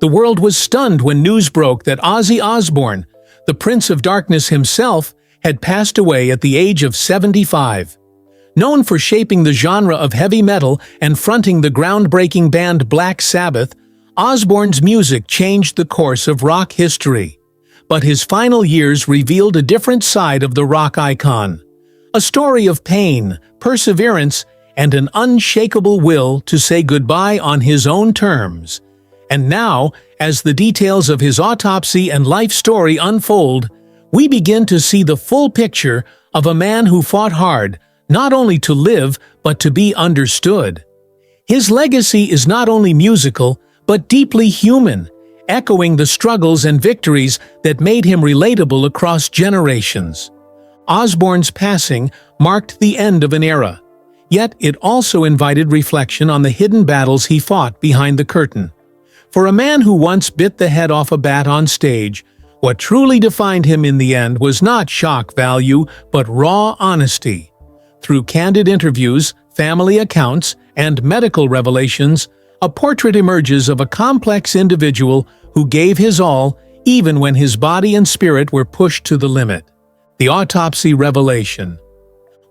The world was stunned when news broke that Ozzy Osbourne, the Prince of Darkness himself, had passed away at the age of 75. Known for shaping the genre of heavy metal and fronting the groundbreaking band Black Sabbath, Osbourne's music changed the course of rock history. But his final years revealed a different side of the rock icon. A story of pain, perseverance, and an unshakable will to say goodbye on his own terms. And now, as the details of his autopsy and life story unfold, we begin to see the full picture of a man who fought hard, not only to live, but to be understood. His legacy is not only musical, but deeply human, echoing the struggles and victories that made him relatable across generations. Osbourne's passing marked the end of an era, yet it also invited reflection on the hidden battles he fought behind the curtain. For a man who once bit the head off a bat on stage, what truly defined him in the end was not shock value, but raw honesty. Through candid interviews, family accounts, and medical revelations, a portrait emerges of a complex individual who gave his all even when his body and spirit were pushed to the limit. The autopsy revelation.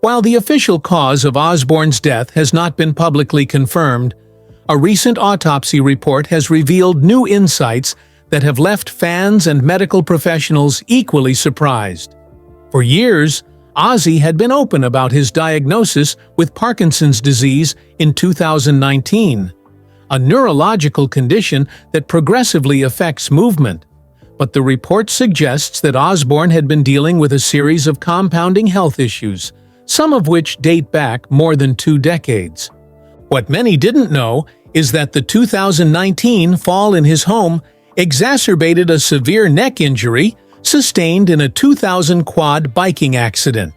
While the official cause of Osbourne's death has not been publicly confirmed, a recent autopsy report has revealed new insights that have left fans and medical professionals equally surprised. For years, Ozzy had been open about his diagnosis with Parkinson's disease in 2019, a neurological condition that progressively affects movement. But the report suggests that Osbourne had been dealing with a series of compounding health issues, some of which date back more than 2 decades. What many didn't know is that the 2019 fall in his home exacerbated a severe neck injury sustained in a 2000 quad biking accident.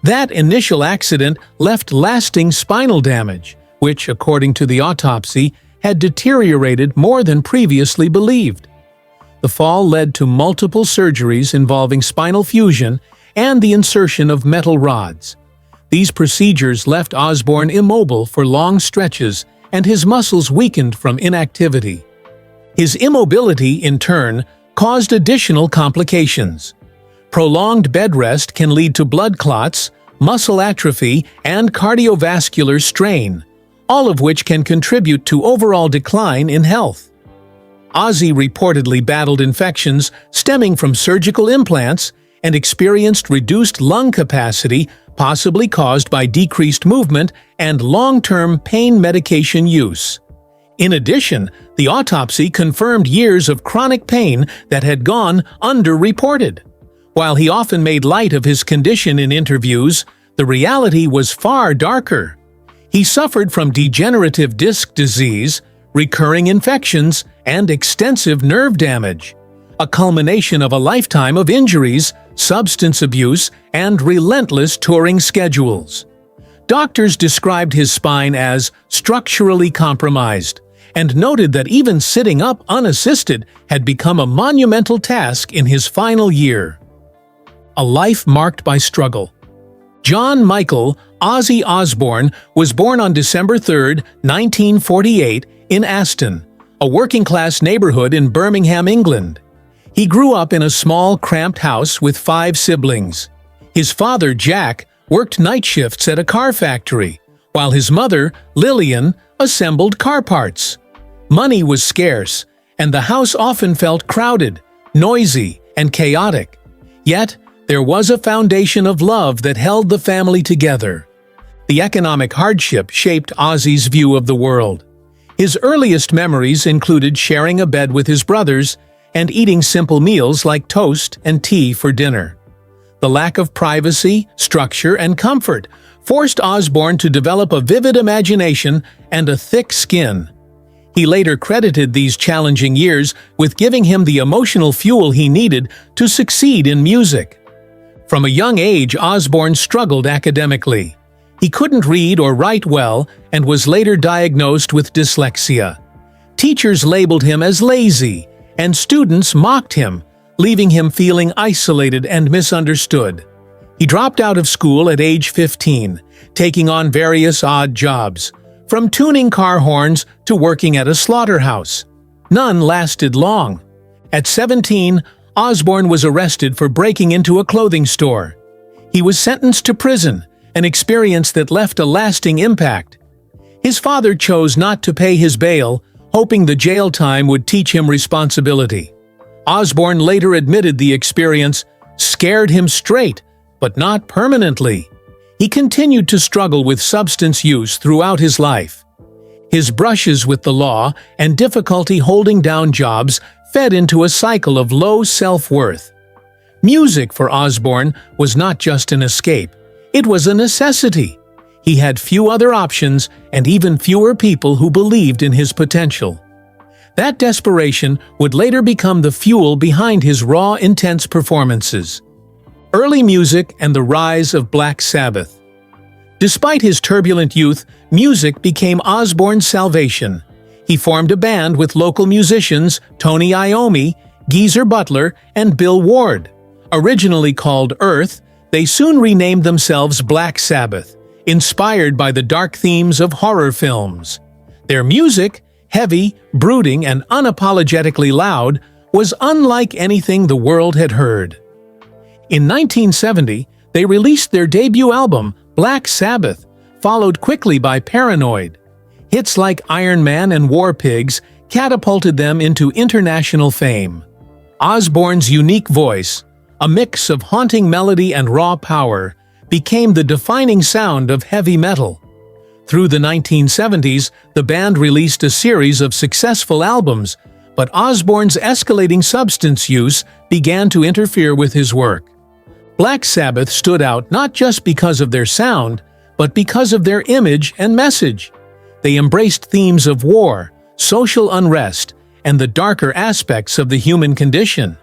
That initial accident left lasting spinal damage, which, according to the autopsy, had deteriorated more than previously believed. The fall led to multiple surgeries involving spinal fusion and the insertion of metal rods. These procedures left Osbourne immobile for long stretches, and his muscles weakened from inactivity. His immobility, in turn, caused additional complications. Prolonged bed rest can lead to blood clots, muscle atrophy, and cardiovascular strain, all of which can contribute to overall decline in health. Ozzy reportedly battled infections stemming from surgical implants and experienced reduced lung capacity, possibly caused by decreased movement and long-term pain medication use. In addition, the autopsy confirmed years of chronic pain that had gone underreported. While he often made light of his condition in interviews, the reality was far darker. He suffered from degenerative disc disease, recurring infections, and extensive nerve damage, a culmination of a lifetime of injuries, substance abuse, and relentless touring schedules. Doctors described his spine as structurally compromised, and noted that even sitting up unassisted had become a monumental task in his final year. A life marked by struggle. John Michael Ozzy Osbourne was born on December 3, 1948, in Aston, a working-class neighborhood in Birmingham, England. He grew up in a small, cramped house with 5 siblings. His father, Jack, worked night shifts at a car factory, while his mother, Lillian, assembled car parts. Money was scarce, and the house often felt crowded, noisy, and chaotic. Yet, there was a foundation of love that held the family together. The economic hardship shaped Ozzy's view of the world. His earliest memories included sharing a bed with his brothers and eating simple meals like toast and tea for dinner. The lack of privacy, structure, and comfort forced Osbourne to develop a vivid imagination and a thick skin. He later credited these challenging years with giving him the emotional fuel he needed to succeed in music. From a young age, Osbourne struggled academically. He couldn't read or write well and was later diagnosed with dyslexia. Teachers labeled him as lazy, and students mocked him, leaving him feeling isolated and misunderstood. He dropped out of school at age 15, taking on various odd jobs, from tuning car horns to working at a slaughterhouse. None lasted long. At 17, Osbourne was arrested for breaking into a clothing store. He was sentenced to prison, an experience that left a lasting impact. His father chose not to pay his bail, hoping the jail time would teach him responsibility. Osbourne later admitted the experience scared him straight, but not permanently. He continued to struggle with substance use throughout his life. His brushes with the law and difficulty holding down jobs fed into a cycle of low self-worth. Music for Osbourne was not just an escape, it was a necessity. He had few other options and even fewer people who believed in his potential. That desperation would later become the fuel behind his raw, intense performances. Early music and the rise of Black Sabbath. Despite his turbulent youth, music became Osbourne's salvation. He formed a band with local musicians Tony Iommi, Geezer Butler, and Bill Ward. Originally called Earth, they soon renamed themselves Black Sabbath, inspired by the dark themes of horror films. Their music, heavy, brooding, and unapologetically loud, was unlike anything the world had heard. In 1970, they released their debut album, Black Sabbath, followed quickly by Paranoid. Hits like Iron Man and War Pigs catapulted them into international fame. Osbourne's unique voice, a mix of haunting melody and raw power, became the defining sound of heavy metal. Through the 1970s, the band released a series of successful albums, but Osbourne's escalating substance use began to interfere with his work. Black Sabbath stood out not just because of their sound, but because of their image and message. They embraced themes of war, social unrest, and the darker aspects of the human condition.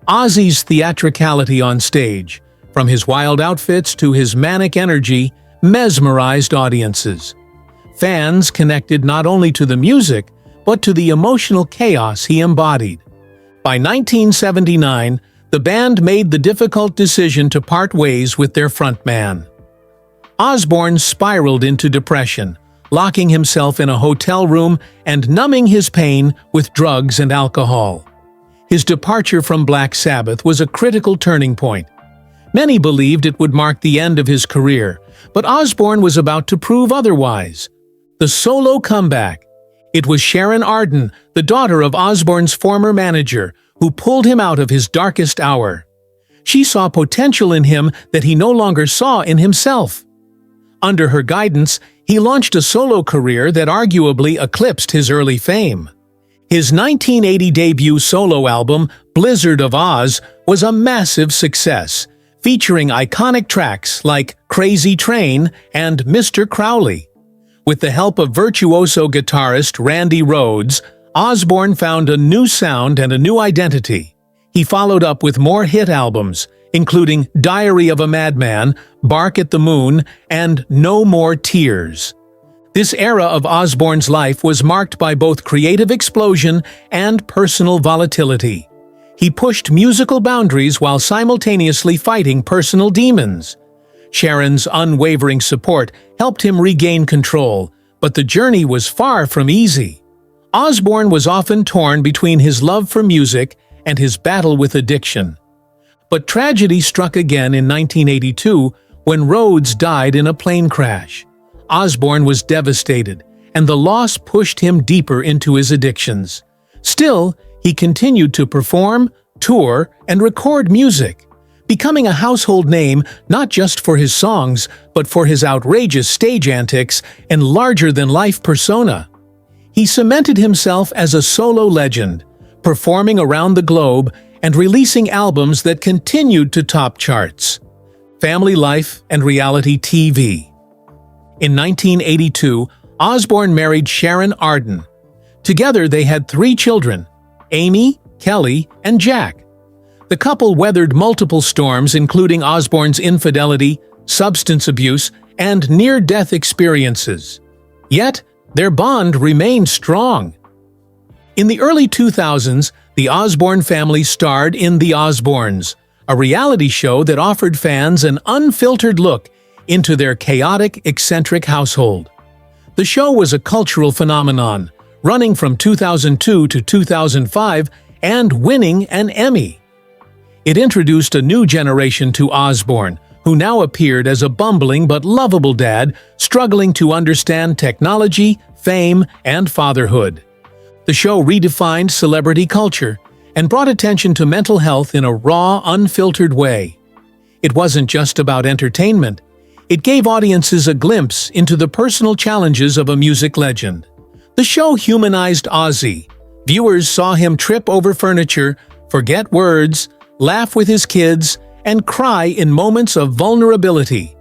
Ozzy's theatricality on stage, from his wild outfits to his manic energy, mesmerized audiences. Fans connected not only to the music, but to the emotional chaos he embodied. By 1979, the band made the difficult decision to part ways with their frontman. Osbourne spiraled into depression, locking himself in a hotel room and numbing his pain with drugs and alcohol. His departure from Black Sabbath was a critical turning point. Many believed it would mark the end of his career, but Osbourne was about to prove otherwise. The solo comeback. It was Sharon Arden, the daughter of Osbourne's former manager, who pulled him out of his darkest hour. She saw potential in him that he no longer saw in himself. Under her guidance, he launched a solo career that arguably eclipsed his early fame. His 1980 debut solo album, Blizzard of Oz, was a massive success, featuring iconic tracks like Crazy Train and Mr. Crowley. With the help of virtuoso guitarist Randy Rhoads, Osbourne found a new sound and a new identity. He followed up with more hit albums, including Diary of a Madman, Bark at the Moon, and No More Tears. This era of Osbourne's life was marked by both creative explosion and personal volatility. He pushed musical boundaries while simultaneously fighting personal demons. Sharon's unwavering support helped him regain control, but the journey was far from easy. Osbourne was often torn between his love for music and his battle with addiction. But tragedy struck again in 1982 when Rhoads died in a plane crash. Osbourne was devastated, and the loss pushed him deeper into his addictions. Still, he continued to perform, tour, and record music, becoming a household name not just for his songs, but for his outrageous stage antics and larger-than-life persona. He cemented himself as a solo legend, performing around the globe and releasing albums that continued to top charts. Family life and reality TV. In 1982, Osbourne married Sharon Arden. Together they had 3 children, Amy, Kelly, and Jack. The couple weathered multiple storms including Osbourne's infidelity, substance abuse, and near-death experiences. Yet, their bond remained strong. In the early 2000s, the Osbourne family starred in The Osbournes, a reality show that offered fans an unfiltered look into their chaotic, eccentric household. The show was a cultural phenomenon, running from 2002 to 2005 and winning an Emmy. It introduced a new generation to Osbourne, who now appeared as a bumbling but lovable dad struggling to understand technology, fame, and fatherhood. The show redefined celebrity culture and brought attention to mental health in a raw, unfiltered way. It wasn't just about entertainment. It gave audiences a glimpse into the personal challenges of a music legend. The show humanized Ozzy. Viewers saw him trip over furniture, forget words, laugh with his kids, and cry in moments of vulnerability.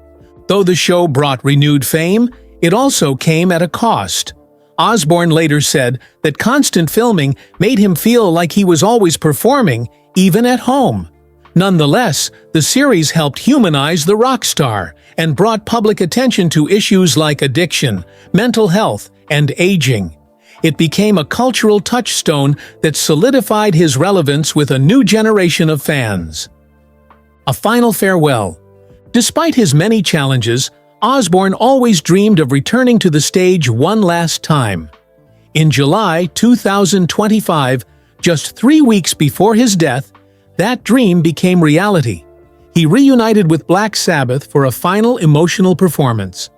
Though the show brought renewed fame, it also came at a cost. Osbourne later said that constant filming made him feel like he was always performing, even at home. Nonetheless, the series helped humanize the rock star and brought public attention to issues like addiction, mental health, and aging. It became a cultural touchstone that solidified his relevance with a new generation of fans. A final farewell. Despite his many challenges, Osbourne always dreamed of returning to the stage one last time. In July 2025, just 3 weeks before his death, that dream became reality. He reunited with Black Sabbath for a final emotional performance.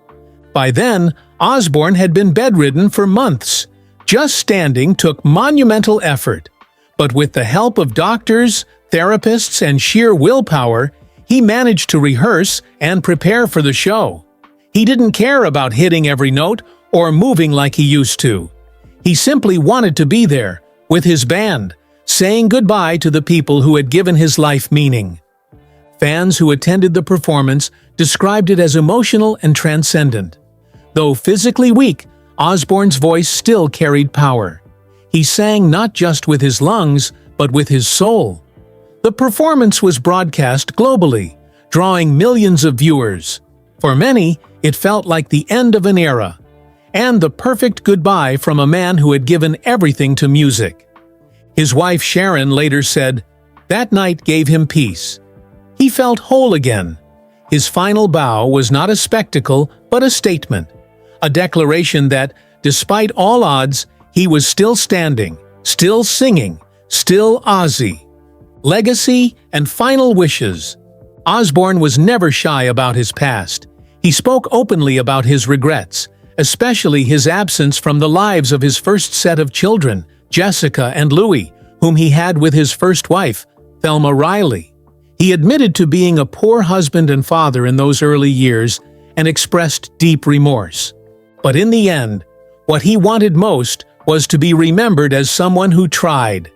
By then, Osbourne had been bedridden for months. Just standing took monumental effort. But with the help of doctors, therapists, and sheer willpower, he managed to rehearse and prepare for the show. He didn't care about hitting every note or moving like he used to. He simply wanted to be there, with his band, saying goodbye to the people who had given his life meaning. Fans who attended the performance described it as emotional and transcendent. Though physically weak, Osbourne's voice still carried power. He sang not just with his lungs, but with his soul. The performance was broadcast globally, drawing millions of viewers. For many, it felt like the end of an era, and the perfect goodbye from a man who had given everything to music. His wife Sharon later said, "That night gave him peace. He felt whole again." His final bow was not a spectacle, but a statement. A declaration that, despite all odds, he was still standing, still singing, still Ozzy. Legacy and final wishes. Osbourne was never shy about his past. He spoke openly about his regrets, especially his absence from the lives of his first set of children, Jessica and Louis, whom he had with his first wife, Thelma Riley. He admitted to being a poor husband and father in those early years and expressed deep remorse. But in the end, what he wanted most was to be remembered as someone who tried.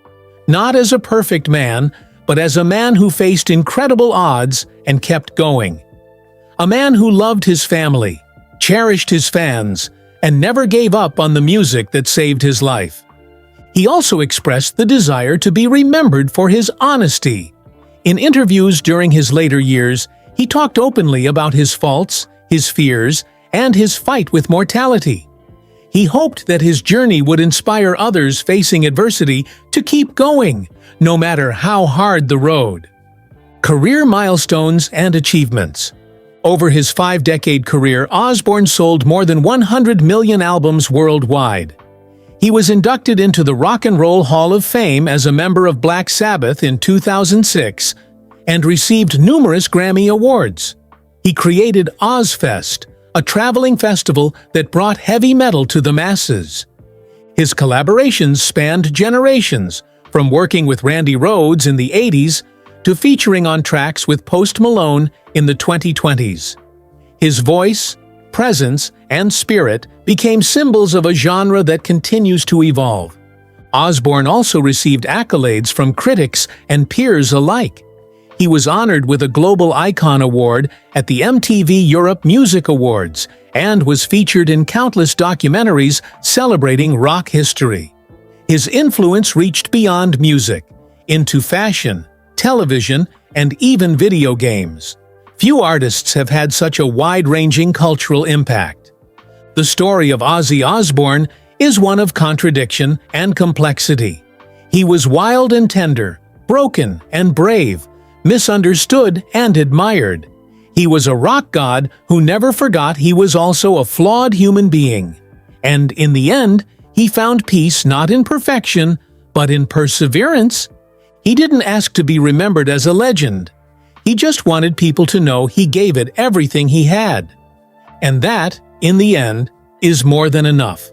Not as a perfect man, but as a man who faced incredible odds and kept going. A man who loved his family, cherished his fans, and never gave up on the music that saved his life. He also expressed the desire to be remembered for his honesty. In interviews during his later years, he talked openly about his faults, his fears, and his fight with mortality. He hoped that his journey would inspire others facing adversity to keep going, no matter how hard the road. Career milestones and achievements. Over his 5-decade career, Osbourne sold more than 100 million albums worldwide. He was inducted into the Rock and Roll Hall of Fame as a member of Black Sabbath in 2006 and received numerous Grammy Awards. He created Ozzfest, a traveling festival that brought heavy metal to the masses. His collaborations spanned generations, from working with Randy Rhoads in the 80s to featuring on tracks with Post Malone in the 2020s. His voice, presence, and spirit became symbols of a genre that continues to evolve. Osbourne also received accolades from critics and peers alike. He was honored with a Global Icon Award at the MTV Europe Music Awards and was featured in countless documentaries celebrating rock history. His influence reached beyond music, into fashion, television, and even video games. Few artists have had such a wide-ranging cultural impact. The story of Ozzy Osbourne is one of contradiction and complexity. He was wild and tender, broken and brave, misunderstood and admired. He was a rock god who never forgot he was also a flawed human being. And in the end, He found peace not in perfection, but in perseverance. He didn't ask to be remembered as a legend. He just wanted people to know he gave it everything he had. And that, in the end, is more than enough.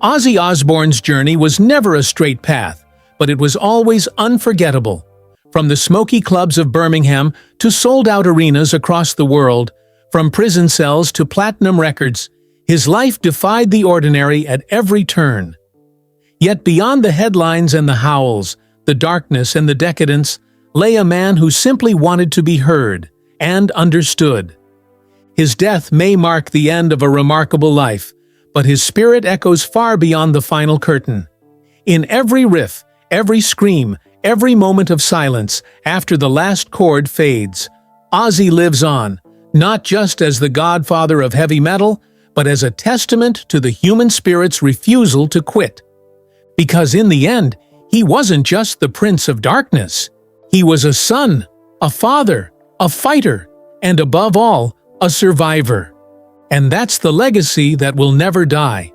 Ozzy Osbourne's journey was never a straight path, but it was always unforgettable. From the smoky clubs of Birmingham to sold-out arenas across the world, from prison cells to platinum records, his life defied the ordinary at every turn. Yet beyond the headlines and the howls, the darkness and the decadence, lay a man who simply wanted to be heard and understood. His death may mark the end of a remarkable life, but his spirit echoes far beyond the final curtain. In every riff, every scream, every moment of silence, after the last chord fades, Ozzy lives on, not just as the godfather of heavy metal, but as a testament to the human spirit's refusal to quit. Because in the end, he wasn't just the Prince of Darkness. He was a son, a father, a fighter, and above all, a survivor. And that's the legacy that will never die.